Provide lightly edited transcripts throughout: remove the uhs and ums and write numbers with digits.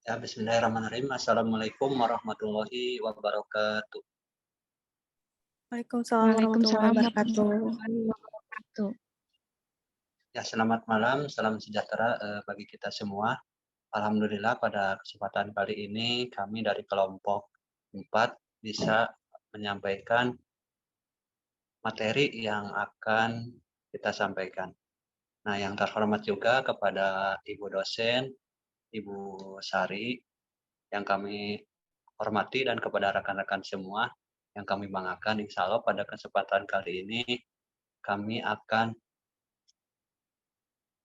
Ya, bismillahirrahmanirrahim. Assalamualaikum warahmatullahi wabarakatuh. Waalaikumsalam warahmatullahi Waalaikumsalam wabarakatuh. warahmatullahi wabarakatuh. Ya, selamat malam, salam sejahtera bagi kita semua. Alhamdulillah pada kesempatan kali ini kami dari kelompok 4 bisa menyampaikan materi yang akan kita sampaikan. Nah, yang terhormat juga kepada Ibu dosen, Ibu Sari, yang kami hormati dan kepada rekan-rekan semua yang kami banggakan. Insya Allah pada kesempatan kali ini kami akan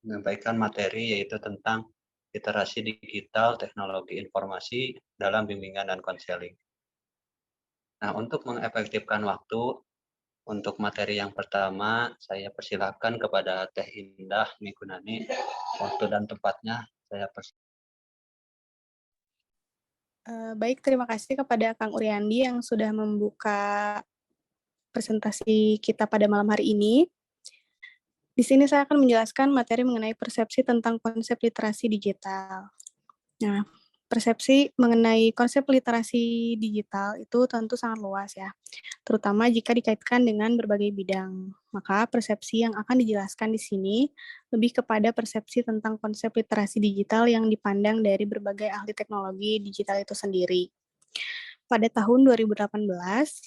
menyampaikan materi yaitu tentang literasi digital, teknologi informasi dalam bimbingan dan konseling. Nah, untuk mengefektifkan waktu, untuk materi yang pertama, saya persilakan kepada Teh Indah Migunani. Waktu dan tempatnya saya persilakan. Baik, terima kasih kepada Kang Uryandi yang sudah membuka presentasi kita pada malam hari ini. Di sini saya akan menjelaskan materi mengenai persepsi tentang konsep literasi digital. Nah, persepsi mengenai konsep literasi digital itu tentu sangat luas ya, terutama jika dikaitkan dengan berbagai bidang. Maka persepsi yang akan dijelaskan di sini lebih kepada persepsi tentang konsep literasi digital yang dipandang dari berbagai ahli teknologi digital itu sendiri. Pada tahun 2018,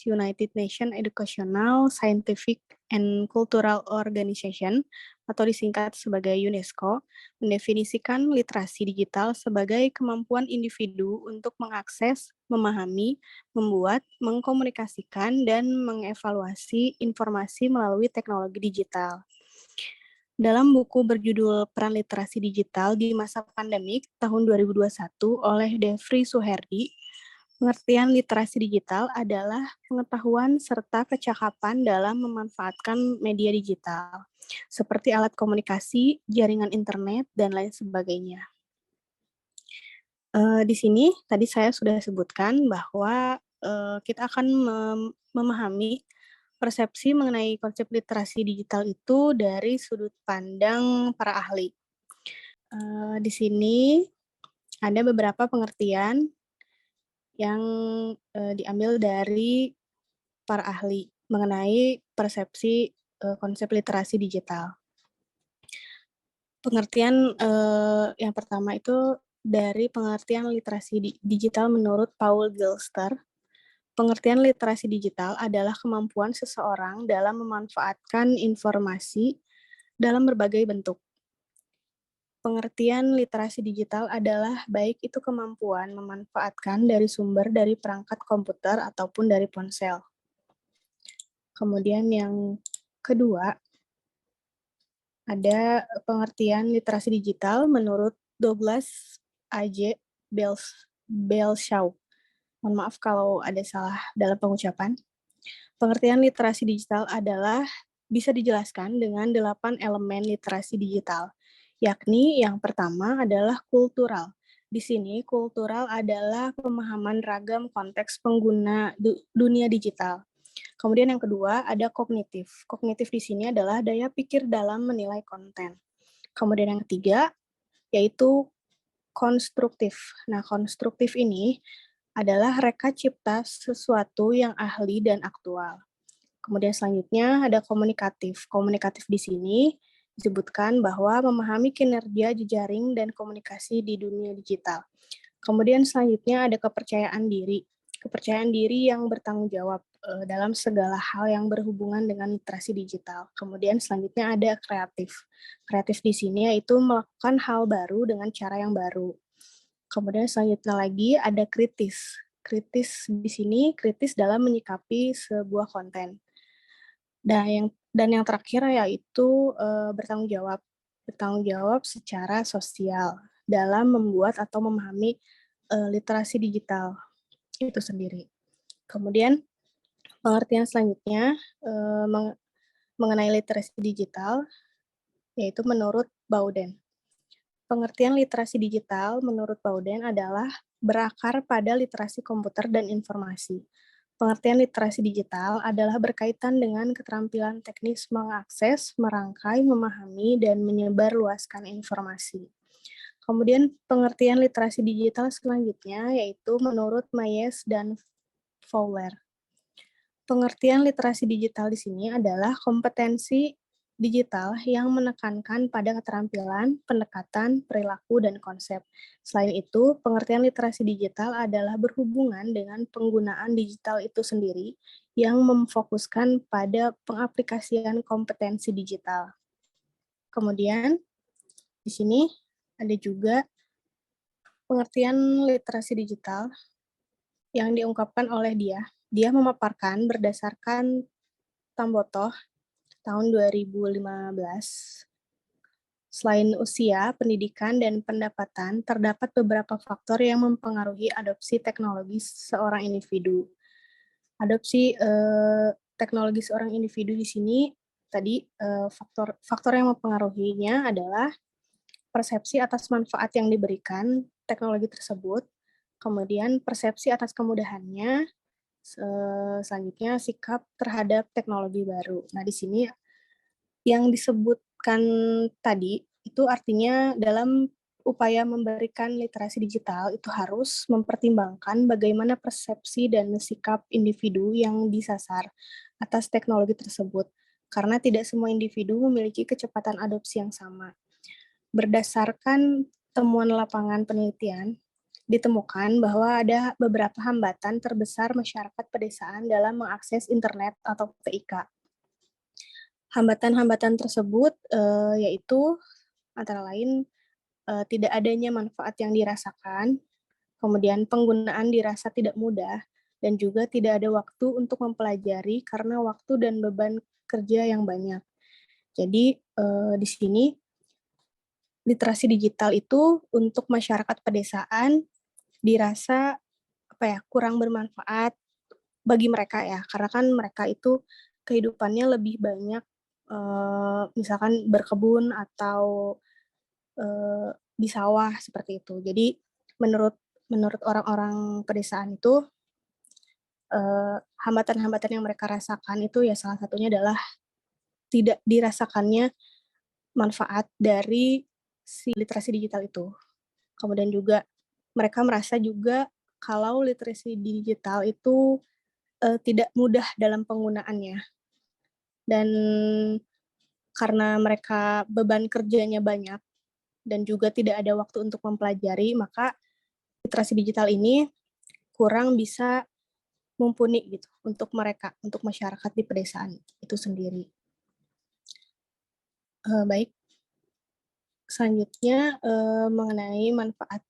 United Nations Educational, Scientific, and Cultural Organization, atau disingkat sebagai UNESCO, mendefinisikan literasi digital sebagai kemampuan individu untuk mengakses, memahami, membuat, mengkomunikasikan, dan mengevaluasi informasi melalui teknologi digital. Dalam buku berjudul Peran Literasi Digital di Masa Pandemik tahun 2021 oleh Devri Suherdi, pengertian literasi digital adalah pengetahuan serta kecakapan dalam memanfaatkan media digital, seperti alat komunikasi, jaringan internet, dan lain sebagainya. Di sini tadi saya sudah sebutkan bahwa kita akan memahami persepsi mengenai konsep literasi digital itu dari sudut pandang para ahli. Di sini ada beberapa pengertian yang diambil dari para ahli mengenai persepsi konsep literasi digital. Pengertian yang pertama itu dari pengertian literasi digital menurut Paul Gilster. Pengertian literasi digital adalah kemampuan seseorang dalam memanfaatkan informasi dalam berbagai bentuk. Pengertian literasi digital adalah baik itu kemampuan memanfaatkan dari sumber dari perangkat komputer ataupun dari ponsel. Kemudian yang kedua, ada pengertian literasi digital menurut Douglas A.J. Belshaw. Mohon maaf kalau ada salah dalam pengucapan. Pengertian literasi digital adalah bisa dijelaskan dengan 8 elemen literasi digital, yakni yang pertama adalah kultural. Di sini kultural adalah pemahaman ragam konteks pengguna dunia digital. Kemudian yang kedua ada kognitif. Kognitif di sini adalah daya pikir dalam menilai konten. Kemudian yang ketiga yaitu konstruktif. Nah, konstruktif ini adalah reka cipta sesuatu yang ahli dan aktual. Kemudian selanjutnya ada komunikatif. Komunikatif di sini disebutkan bahwa memahami kinerja jejaring dan komunikasi di dunia digital. Kemudian selanjutnya ada kepercayaan diri. Kepercayaan diri yang bertanggung jawab dalam segala hal yang berhubungan dengan literasi digital. Kemudian selanjutnya ada kreatif. Kreatif di sini yaitu melakukan hal baru dengan cara yang baru. Kemudian selanjutnya lagi ada kritis. Kritis di sini kritis dalam menyikapi sebuah konten. Dan yang terakhir yaitu bertanggung jawab. Bertanggung jawab secara sosial dalam membuat atau memahami literasi digital itu sendiri. Kemudian pengertian selanjutnya mengenai literasi digital yaitu menurut Bowden. Pengertian literasi digital menurut Bowden adalah berakar pada literasi komputer dan informasi. Pengertian literasi digital adalah berkaitan dengan keterampilan teknis mengakses, merangkai, memahami, dan menyebarluaskan informasi. Kemudian pengertian literasi digital selanjutnya yaitu menurut Mayes dan Fowler. Pengertian literasi digital di sini adalah kompetensi digital yang menekankan pada keterampilan, pendekatan, perilaku, dan konsep. Selain itu, pengertian literasi digital adalah berhubungan dengan penggunaan digital itu sendiri yang memfokuskan pada pengaplikasian kompetensi digital. Kemudian, di sini ada juga pengertian literasi digital yang diungkapkan oleh dia. Dia memaparkan berdasarkan Tambotoh tahun 2015. Selain usia, pendidikan, dan pendapatan, terdapat beberapa faktor yang mempengaruhi adopsi teknologi seorang individu. Adopsi teknologi seorang individu di sini tadi faktor yang mempengaruhinya adalah persepsi atas manfaat yang diberikan teknologi tersebut, kemudian persepsi atas kemudahannya, selanjutnya sikap terhadap teknologi baru. Nah, di sini yang disebutkan tadi itu artinya dalam upaya memberikan literasi digital itu harus mempertimbangkan bagaimana persepsi dan sikap individu yang disasar atas teknologi tersebut, karena tidak semua individu memiliki kecepatan adopsi yang sama. Berdasarkan temuan lapangan penelitian, ditemukan bahwa ada beberapa hambatan terbesar masyarakat pedesaan dalam mengakses internet atau TIK. Hambatan-hambatan tersebut yaitu antara lain tidak adanya manfaat yang dirasakan, kemudian penggunaan dirasa tidak mudah, dan juga tidak ada waktu untuk mempelajari karena waktu dan beban kerja yang banyak. Jadi di sini literasi digital itu untuk masyarakat pedesaan dirasa kurang bermanfaat bagi mereka ya, karena kan mereka itu kehidupannya lebih banyak misalkan berkebun atau di sawah seperti itu. Jadi menurut orang-orang pedesaan itu hambatan-hambatan yang mereka rasakan itu ya salah satunya adalah tidak dirasakannya manfaat dari si literasi digital itu. Kemudian juga mereka merasa juga kalau literasi digital itu tidak mudah dalam penggunaannya. Dan karena mereka beban kerjanya banyak dan juga tidak ada waktu untuk mempelajari, maka literasi digital ini kurang bisa mumpuni gitu untuk mereka, untuk masyarakat di pedesaan itu sendiri. Baik, selanjutnya mengenai manfaat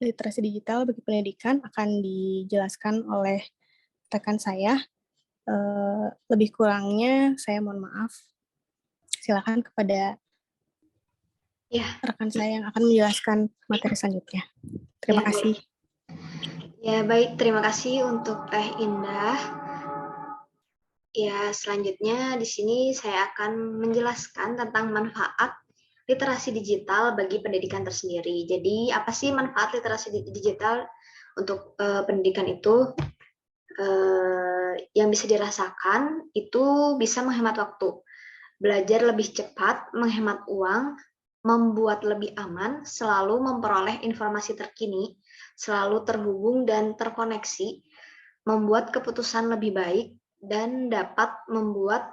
literasi digital bagi pendidikan akan dijelaskan oleh rekan saya. Lebih kurangnya saya mohon maaf. Silakan kepada rekan saya yang akan menjelaskan materi selanjutnya. Terima kasih. Ya, baik. Terima kasih untuk Teh Indah. Ya, selanjutnya di sini saya akan menjelaskan tentang manfaat literasi digital bagi pendidikan tersendiri. Jadi, apa sih manfaat literasi digital untuk pendidikan itu? Yang bisa dirasakan itu bisa menghemat waktu, belajar lebih cepat, menghemat uang, membuat lebih aman, selalu memperoleh informasi terkini, selalu terhubung dan terkoneksi, membuat keputusan lebih baik, dan dapat membuat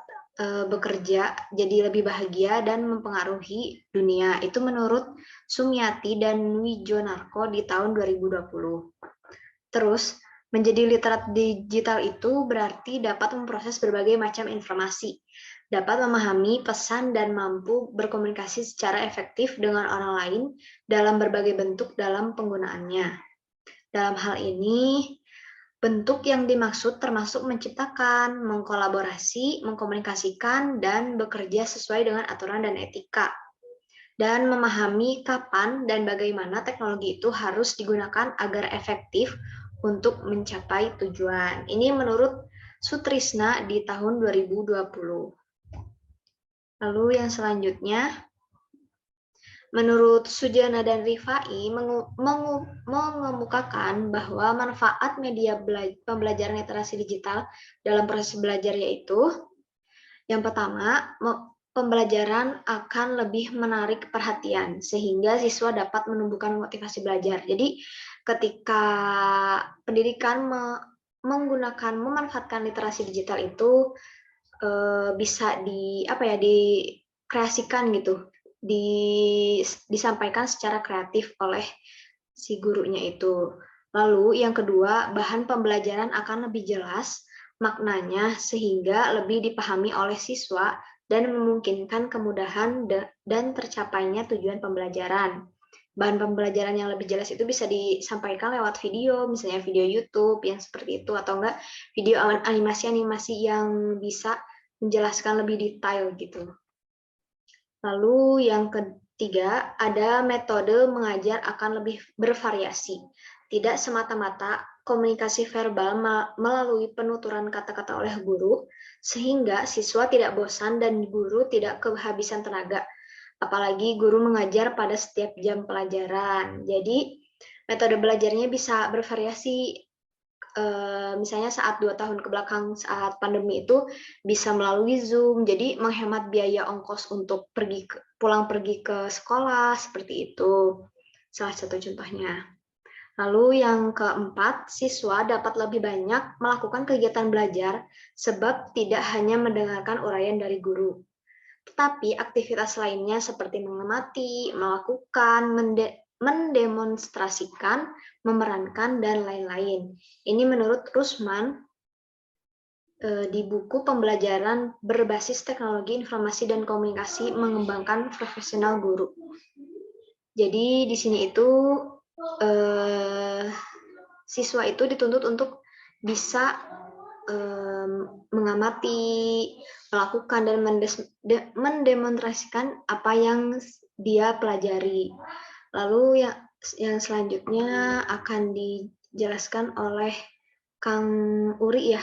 bekerja jadi lebih bahagia dan mempengaruhi dunia. Itu menurut Sumiati dan Wijonarko di tahun 2020. Terus, menjadi literat digital itu berarti dapat memproses berbagai macam informasi, dapat memahami pesan dan mampu berkomunikasi secara efektif dengan orang lain dalam berbagai bentuk dalam penggunaannya. Dalam hal ini, bentuk yang dimaksud termasuk menciptakan, mengkolaborasi, mengkomunikasikan, dan bekerja sesuai dengan aturan dan etika. Dan memahami kapan dan bagaimana teknologi itu harus digunakan agar efektif untuk mencapai tujuan. Ini menurut Sutrisna di tahun 2020. Lalu yang selanjutnya, menurut Sujana dan Rifai mengemukakan bahwa manfaat media pembelajaran literasi digital dalam proses belajar yaitu yang pertama, pembelajaran akan lebih menarik perhatian sehingga siswa dapat menumbuhkan motivasi belajar. Jadi ketika pendidikan memanfaatkan literasi digital itu bisa dikreasikan gitu, disampaikan secara kreatif oleh si gurunya itu. Lalu yang kedua, bahan pembelajaran akan lebih jelas maknanya sehingga lebih dipahami oleh siswa dan memungkinkan kemudahan dan tercapainya tujuan pembelajaran. Bahan pembelajaran yang lebih jelas itu bisa disampaikan lewat video, misalnya video YouTube yang seperti itu, atau enggak video animasi-animasi yang bisa menjelaskan lebih detail gitu. Lalu yang ketiga, ada metode mengajar akan lebih bervariasi. Tidak semata-mata komunikasi verbal melalui penuturan kata-kata oleh guru, sehingga siswa tidak bosan dan guru tidak kehabisan tenaga. Apalagi guru mengajar pada setiap jam pelajaran. Jadi, metode belajarnya bisa bervariasi. Misalnya saat 2 tahun ke belakang saat pandemi itu bisa melalui Zoom, jadi menghemat biaya ongkos untuk pulang pergi ke sekolah, seperti itu. Salah satu contohnya. Lalu yang keempat, siswa dapat lebih banyak melakukan kegiatan belajar sebab tidak hanya mendengarkan uraian dari guru. Tetapi aktivitas lainnya seperti mengamati, melakukan, mendemonstrasikan, memerankan, dan lain-lain. Ini menurut Rusman di buku Pembelajaran Berbasis Teknologi Informasi dan Komunikasi Mengembangkan Profesional Guru. Jadi di sini itu siswa itu dituntut untuk bisa mengamati, melakukan, dan mendemonstrasikan apa yang dia pelajari. Lalu yang selanjutnya akan dijelaskan oleh Kang Uri ya.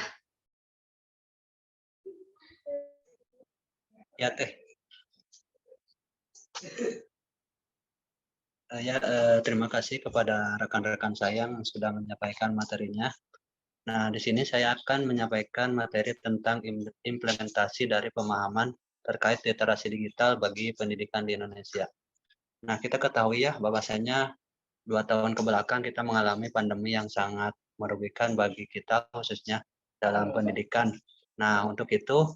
Ya, Teh. Terima kasih kepada rekan-rekan saya yang sudah menyampaikan materinya. Nah, di sini saya akan menyampaikan materi tentang implementasi dari pemahaman terkait literasi digital bagi pendidikan di Indonesia. Nah, kita ketahui ya bahwasanya 2 tahun kebelakang kita mengalami pandemi yang sangat merugikan bagi kita khususnya dalam pendidikan. Nah, untuk itu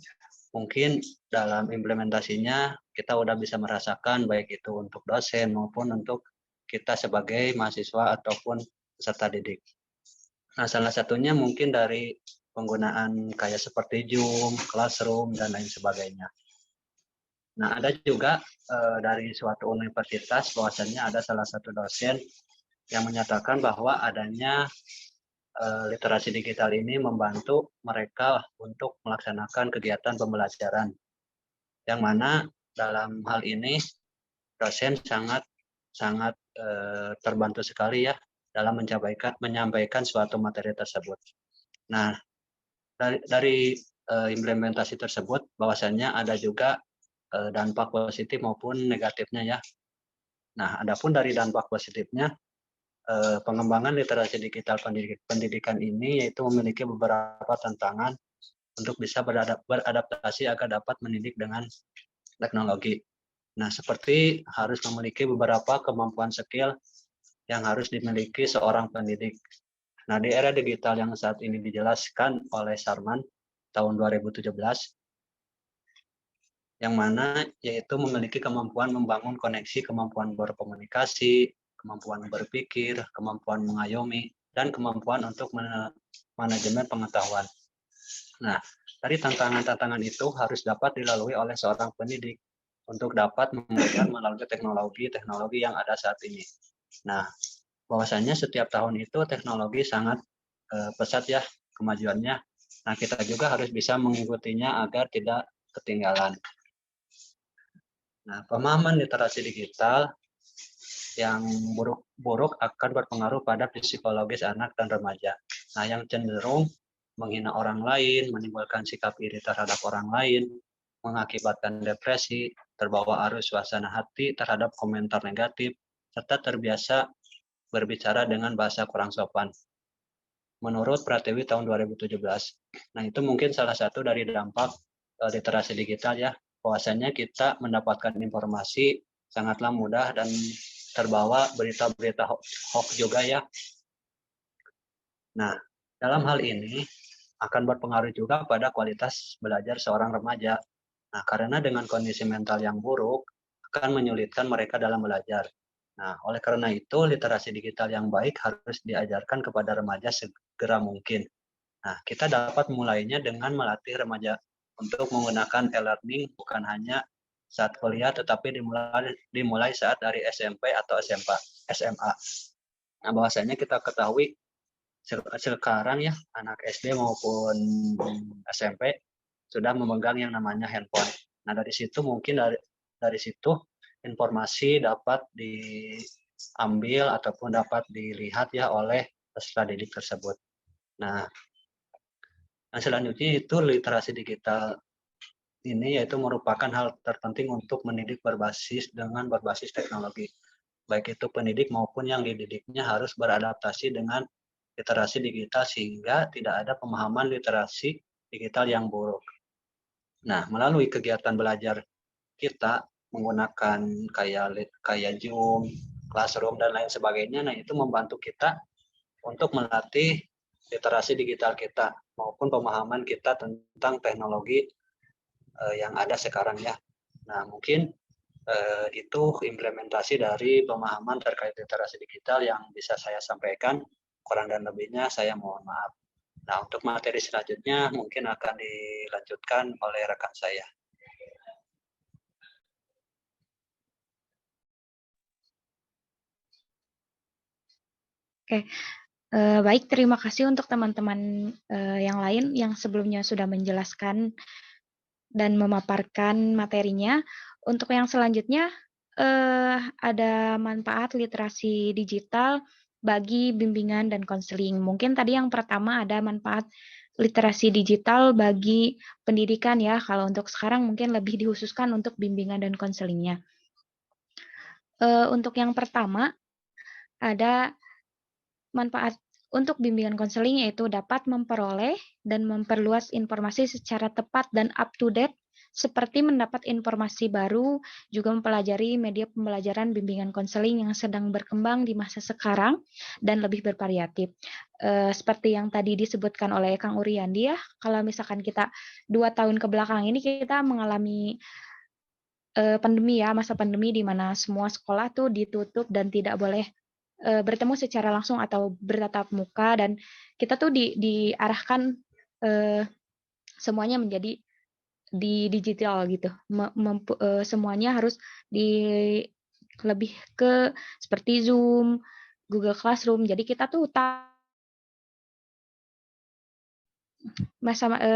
mungkin dalam implementasinya kita udah bisa merasakan baik itu untuk dosen maupun untuk kita sebagai mahasiswa ataupun peserta didik. Nah, salah satunya mungkin dari penggunaan kayak seperti Zoom, Classroom, dan lain sebagainya. Nah, ada juga dari suatu universitas bahwasannya ada salah satu dosen yang menyatakan bahwa adanya literasi digital ini membantu mereka untuk melaksanakan kegiatan pembelajaran. Yang mana dalam hal ini dosen sangat terbantu sekali ya dalam menyampaikan suatu materi tersebut. Nah, dari implementasi tersebut bahwasannya ada juga dampak positif maupun negatifnya ya. Nah, adapun dari dampak positifnya, pengembangan literasi digital pendidikan ini yaitu memiliki beberapa tantangan untuk bisa beradaptasi agar dapat mendidik dengan teknologi. Nah, seperti harus memiliki beberapa kemampuan skill yang harus dimiliki seorang pendidik. Nah, di era digital yang saat ini dijelaskan oleh Sarman tahun 2017, yang mana yaitu memiliki kemampuan membangun koneksi, kemampuan berkomunikasi, kemampuan berpikir, kemampuan mengayomi, dan kemampuan untuk manajemen pengetahuan. Nah, dari tantangan-tantangan itu harus dapat dilalui oleh seorang pendidik untuk dapat memberikan melalui teknologi yang ada saat ini. Nah, bahwasanya setiap tahun itu teknologi sangat pesat ya kemajuannya. Nah, kita juga harus bisa mengikutinya agar tidak ketinggalan. Nah, pemahaman literasi digital yang buruk akan berpengaruh pada psikologis anak dan remaja. Nah, yang cenderung menghina orang lain, menimbulkan sikap iri terhadap orang lain, mengakibatkan depresi, terbawa arus suasana hati terhadap komentar negatif, serta terbiasa berbicara dengan bahasa kurang sopan. Menurut Pratiwi tahun 2017. Nah, itu mungkin salah satu dari dampak literasi digital ya, bahwasanya kita mendapatkan informasi sangatlah mudah dan terbawa berita-berita hoax juga ya. Nah, dalam hal ini akan berpengaruh juga pada kualitas belajar seorang remaja. Nah, karena dengan kondisi mental yang buruk akan menyulitkan mereka dalam belajar. Nah, oleh karena itu literasi digital yang baik harus diajarkan kepada remaja segera mungkin. Nah, kita dapat mulainya dengan melatih remaja untuk menggunakan e-learning bukan hanya saat kuliah, tetapi dimulai saat dari SMP atau SMA. Nah, bahwasanya kita ketahui sekarang ya anak SD maupun SMP sudah memegang yang namanya handphone. Nah, dari situ mungkin dari situ informasi dapat diambil ataupun dapat dilihat ya oleh peserta didik tersebut. Nah, selanjutnya itu literasi digital ini yaitu merupakan hal terpenting untuk mendidik berbasis teknologi. Baik itu pendidik maupun yang dididiknya harus beradaptasi dengan literasi digital sehingga tidak ada pemahaman literasi digital yang buruk. Nah, melalui kegiatan belajar kita menggunakan kayak Zoom, Classroom dan lain sebagainya, nah itu membantu kita untuk melatih literasi digital kita maupun pemahaman kita tentang teknologi yang ada sekarang ya. Nah, mungkin itu implementasi dari pemahaman terkait literasi digital yang bisa saya sampaikan. Kurang dan lebihnya saya mohon maaf. Nah, untuk materi selanjutnya mungkin akan dilanjutkan oleh rekan saya. Oke, baik, terima kasih untuk teman-teman yang lain yang sebelumnya sudah menjelaskan dan memaparkan materinya. Untuk yang selanjutnya, ada manfaat literasi digital bagi bimbingan dan konseling. Mungkin tadi yang pertama ada manfaat literasi digital bagi pendidikan ya, kalau untuk sekarang mungkin lebih dikhususkan untuk bimbingan dan konselingnya. Untuk yang pertama, ada manfaat untuk bimbingan konseling yaitu dapat memperoleh dan memperluas informasi secara tepat dan up to date seperti mendapat informasi baru, juga mempelajari media pembelajaran bimbingan konseling yang sedang berkembang di masa sekarang dan lebih bervariatif. Seperti yang tadi disebutkan oleh Kang Uriandi ya, kalau misalkan kita 2 tahun ke belakang ini kita mengalami pandemi ya, masa pandemi di mana semua sekolah tuh ditutup dan tidak boleh bertemu secara langsung atau bertatap muka, dan kita tuh diarahkan semuanya menjadi di digital gitu. Semuanya harus lebih ke seperti Zoom, Google Classroom. Jadi kita tuh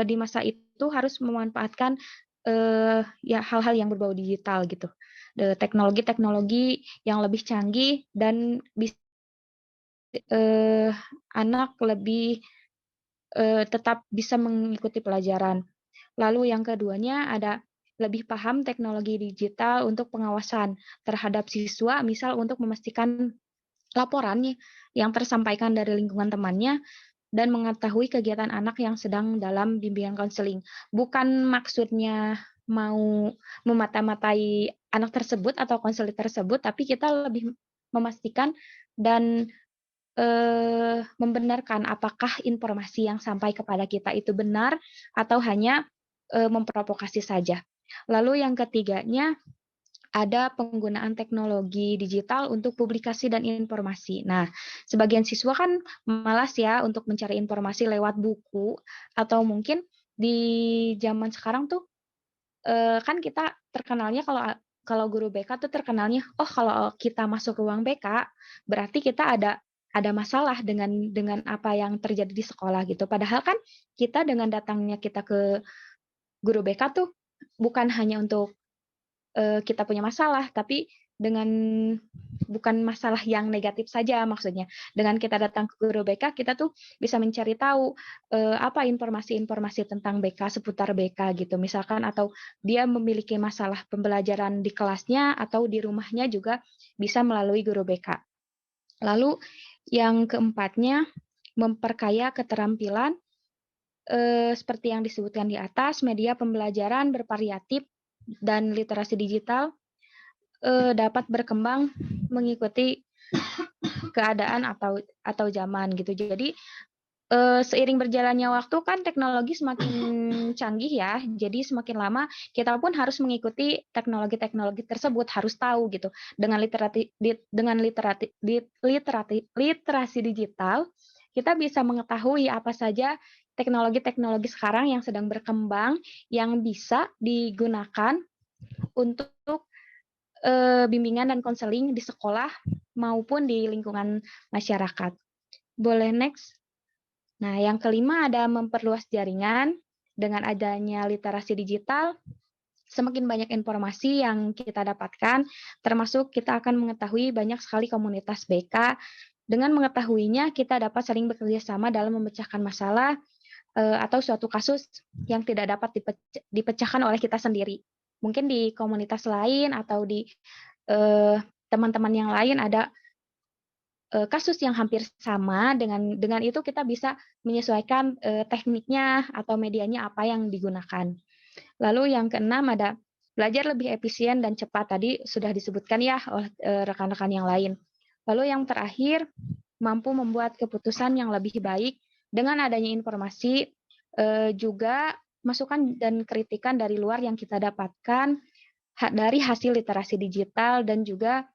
di masa itu harus memanfaatkan ya hal-hal yang berbau digital gitu. Teknologi-teknologi yang lebih canggih dan bisa anak lebih tetap bisa mengikuti pelajaran. Lalu yang keduanya ada lebih paham teknologi digital untuk pengawasan terhadap siswa, misal untuk memastikan laporan yang tersampaikan dari lingkungan temannya dan mengetahui kegiatan anak yang sedang dalam bimbingan konseling. Bukan maksudnya mau memata-matai anak tersebut atau konselor tersebut, tapi kita lebih memastikan dan membenarkan apakah informasi yang sampai kepada kita itu benar atau hanya memprovokasi saja. Lalu yang ketiganya ada penggunaan teknologi digital untuk publikasi dan informasi. Nah, sebagian siswa kan malas ya untuk mencari informasi lewat buku, atau mungkin di zaman sekarang tuh kan kita terkenalnya kalau guru BK tuh terkenalnya, oh kalau kita masuk ruang BK berarti kita ada masalah dengan apa yang terjadi di sekolah gitu. Padahal kan kita dengan datangnya kita ke guru BK tuh bukan hanya untuk kita punya masalah, tapi bukan masalah yang negatif saja maksudnya. Dengan kita datang ke guru BK, kita tuh bisa mencari tahu apa informasi-informasi tentang BK, seputar BK gitu. Misalkan atau dia memiliki masalah pembelajaran di kelasnya atau di rumahnya juga bisa melalui guru BK. Lalu yang keempatnya, memperkaya keterampilan seperti yang disebutkan di atas, media pembelajaran bervariatif dan literasi digital dapat berkembang mengikuti keadaan atau zaman gitu. Jadi seiring berjalannya waktu kan teknologi semakin canggih ya. Jadi semakin lama kita pun harus mengikuti teknologi-teknologi tersebut, harus tahu gitu. Dengan literasi digital, kita bisa mengetahui apa saja teknologi-teknologi sekarang yang sedang berkembang yang bisa digunakan untuk bimbingan dan konseling di sekolah maupun di lingkungan masyarakat. Boleh next? Nah, yang kelima ada memperluas jaringan. Dengan adanya literasi digital, semakin banyak informasi yang kita dapatkan, termasuk kita akan mengetahui banyak sekali komunitas BK. Dengan mengetahuinya, kita dapat saling bekerja sama dalam memecahkan masalah atau suatu kasus yang tidak dapat dipecahkan oleh kita sendiri. Mungkin di komunitas lain atau di teman-teman yang lain ada kasus yang hampir sama, dengan itu kita bisa menyesuaikan tekniknya atau medianya apa yang digunakan. Lalu yang keenam ada belajar lebih efisien dan cepat, tadi sudah disebutkan ya oleh rekan-rekan yang lain. Lalu yang terakhir, mampu membuat keputusan yang lebih baik dengan adanya informasi, juga masukan dan kritikan dari luar yang kita dapatkan dari hasil literasi digital dan juga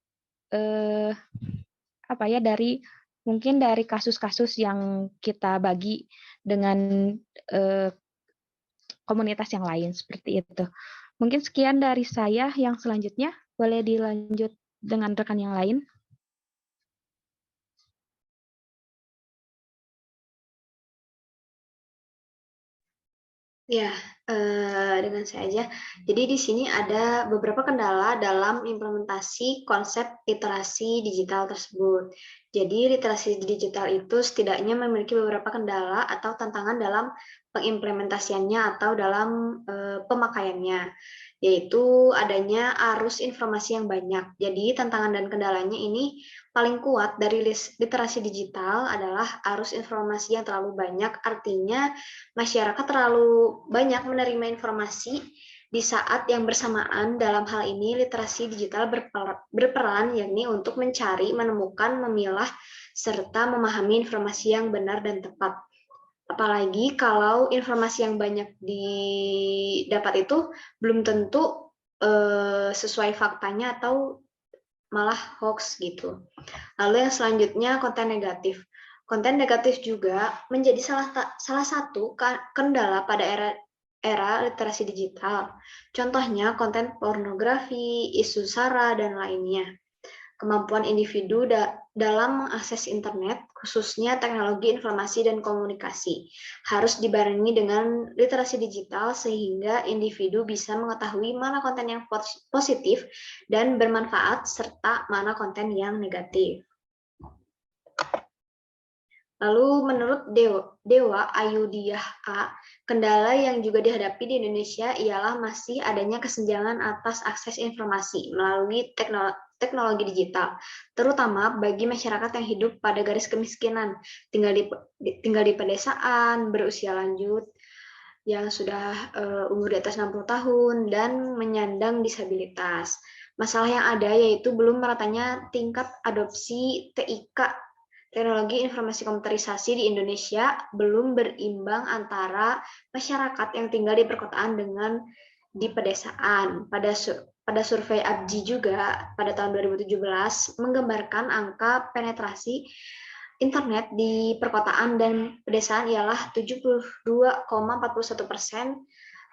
mungkin dari kasus-kasus yang kita bagi dengan komunitas yang lain seperti itu. Mungkin sekian dari saya. Yang selanjutnya boleh dilanjut dengan rekan yang lain. Ya, dengan saya aja. Jadi di sini ada beberapa kendala dalam implementasi konsep literasi digital tersebut. Jadi literasi digital itu setidaknya memiliki beberapa kendala atau tantangan dalam pengimplementasiannya atau dalam pemakaiannya, yaitu adanya arus informasi yang banyak. Jadi tantangan dan kendalanya ini paling kuat dari literasi digital adalah arus informasi yang terlalu banyak, artinya masyarakat terlalu banyak menerima informasi di saat yang bersamaan. Dalam hal ini literasi digital berperan yakni untuk mencari, menemukan, memilah, serta memahami informasi yang benar dan tepat. Apalagi kalau informasi yang banyak didapat itu belum tentu sesuai faktanya atau malah hoax gitu. Lalu yang selanjutnya konten negatif. Konten negatif juga menjadi salah satu kendala pada era literasi digital. Contohnya konten pornografi, isu sara, dan lainnya. Kemampuan individu dalam mengakses internet, khususnya teknologi informasi dan komunikasi, harus dibarengi dengan literasi digital sehingga individu bisa mengetahui mana konten yang positif dan bermanfaat serta mana konten yang negatif. Lalu menurut Dewa Ayudiah A, kendala yang juga dihadapi di Indonesia ialah masih adanya kesenjangan atas akses informasi melalui teknologi digital, terutama bagi masyarakat yang hidup pada garis kemiskinan, tinggal di pedesaan, berusia lanjut, yang sudah umur di atas 60 tahun, dan menyandang disabilitas. Masalah yang ada yaitu belum meratanya tingkat adopsi TIK, teknologi informasi komputerisasi di Indonesia, belum berimbang antara masyarakat yang tinggal di perkotaan dengan di pedesaan. Pada survei ABGI juga pada tahun 2017 menggambarkan angka penetrasi internet di perkotaan dan pedesaan ialah 72,41%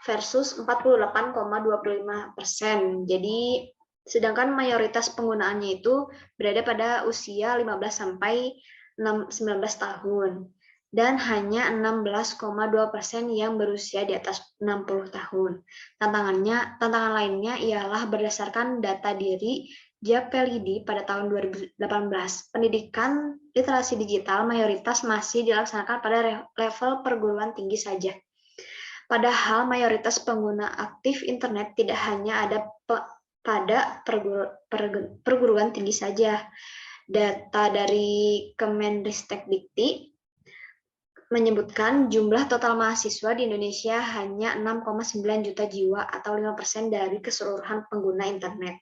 versus 48,25%. Jadi sedangkan mayoritas penggunaannya itu berada pada usia 15 sampai 19 tahun dan hanya 16,2% yang berusia di atas 60 tahun. Tantangan lainnya ialah berdasarkan data diri Japelidi pada tahun 2018, pendidikan literasi digital mayoritas masih dilaksanakan pada level perguruan tinggi saja. Padahal mayoritas pengguna aktif internet tidak hanya ada pada perguruan tinggi saja. Data dari Kemendristekdikti menyebutkan jumlah total mahasiswa di Indonesia hanya 6,9 juta jiwa atau 5% dari keseluruhan pengguna internet.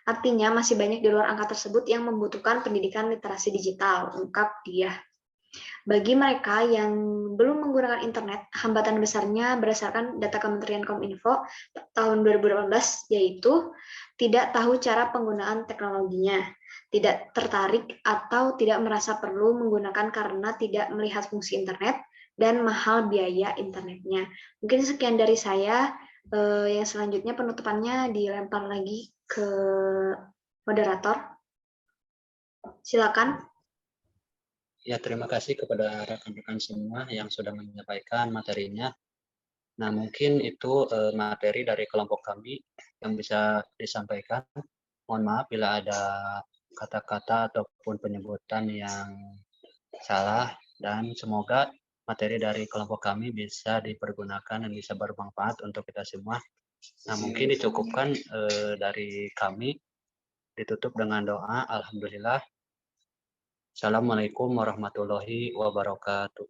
Artinya masih banyak di luar angka tersebut yang membutuhkan pendidikan literasi digital, ungkap dia. Bagi mereka yang belum menggunakan internet, hambatan besarnya berdasarkan data Kementerian Kominfo tahun 2018 yaitu tidak tahu cara penggunaan teknologinya, tidak tertarik atau tidak merasa perlu menggunakan karena tidak melihat fungsi internet, dan mahal biaya internetnya. Mungkin sekian dari saya. Yang selanjutnya penutupannya dilempar lagi ke moderator. Silakan. Ya, terima kasih kepada rekan-rekan semua yang sudah menyampaikan materinya. Nah, mungkin itu materi dari kelompok kami yang bisa disampaikan. Mohon maaf bila ada kata-kata ataupun penyebutan yang salah, dan semoga materi dari kelompok kami bisa dipergunakan dan bisa bermanfaat untuk kita semua. Nah, mungkin dicukupkan dari kami, ditutup dengan doa. Alhamdulillah. Assalamualaikum warahmatullahi wabarakatuh.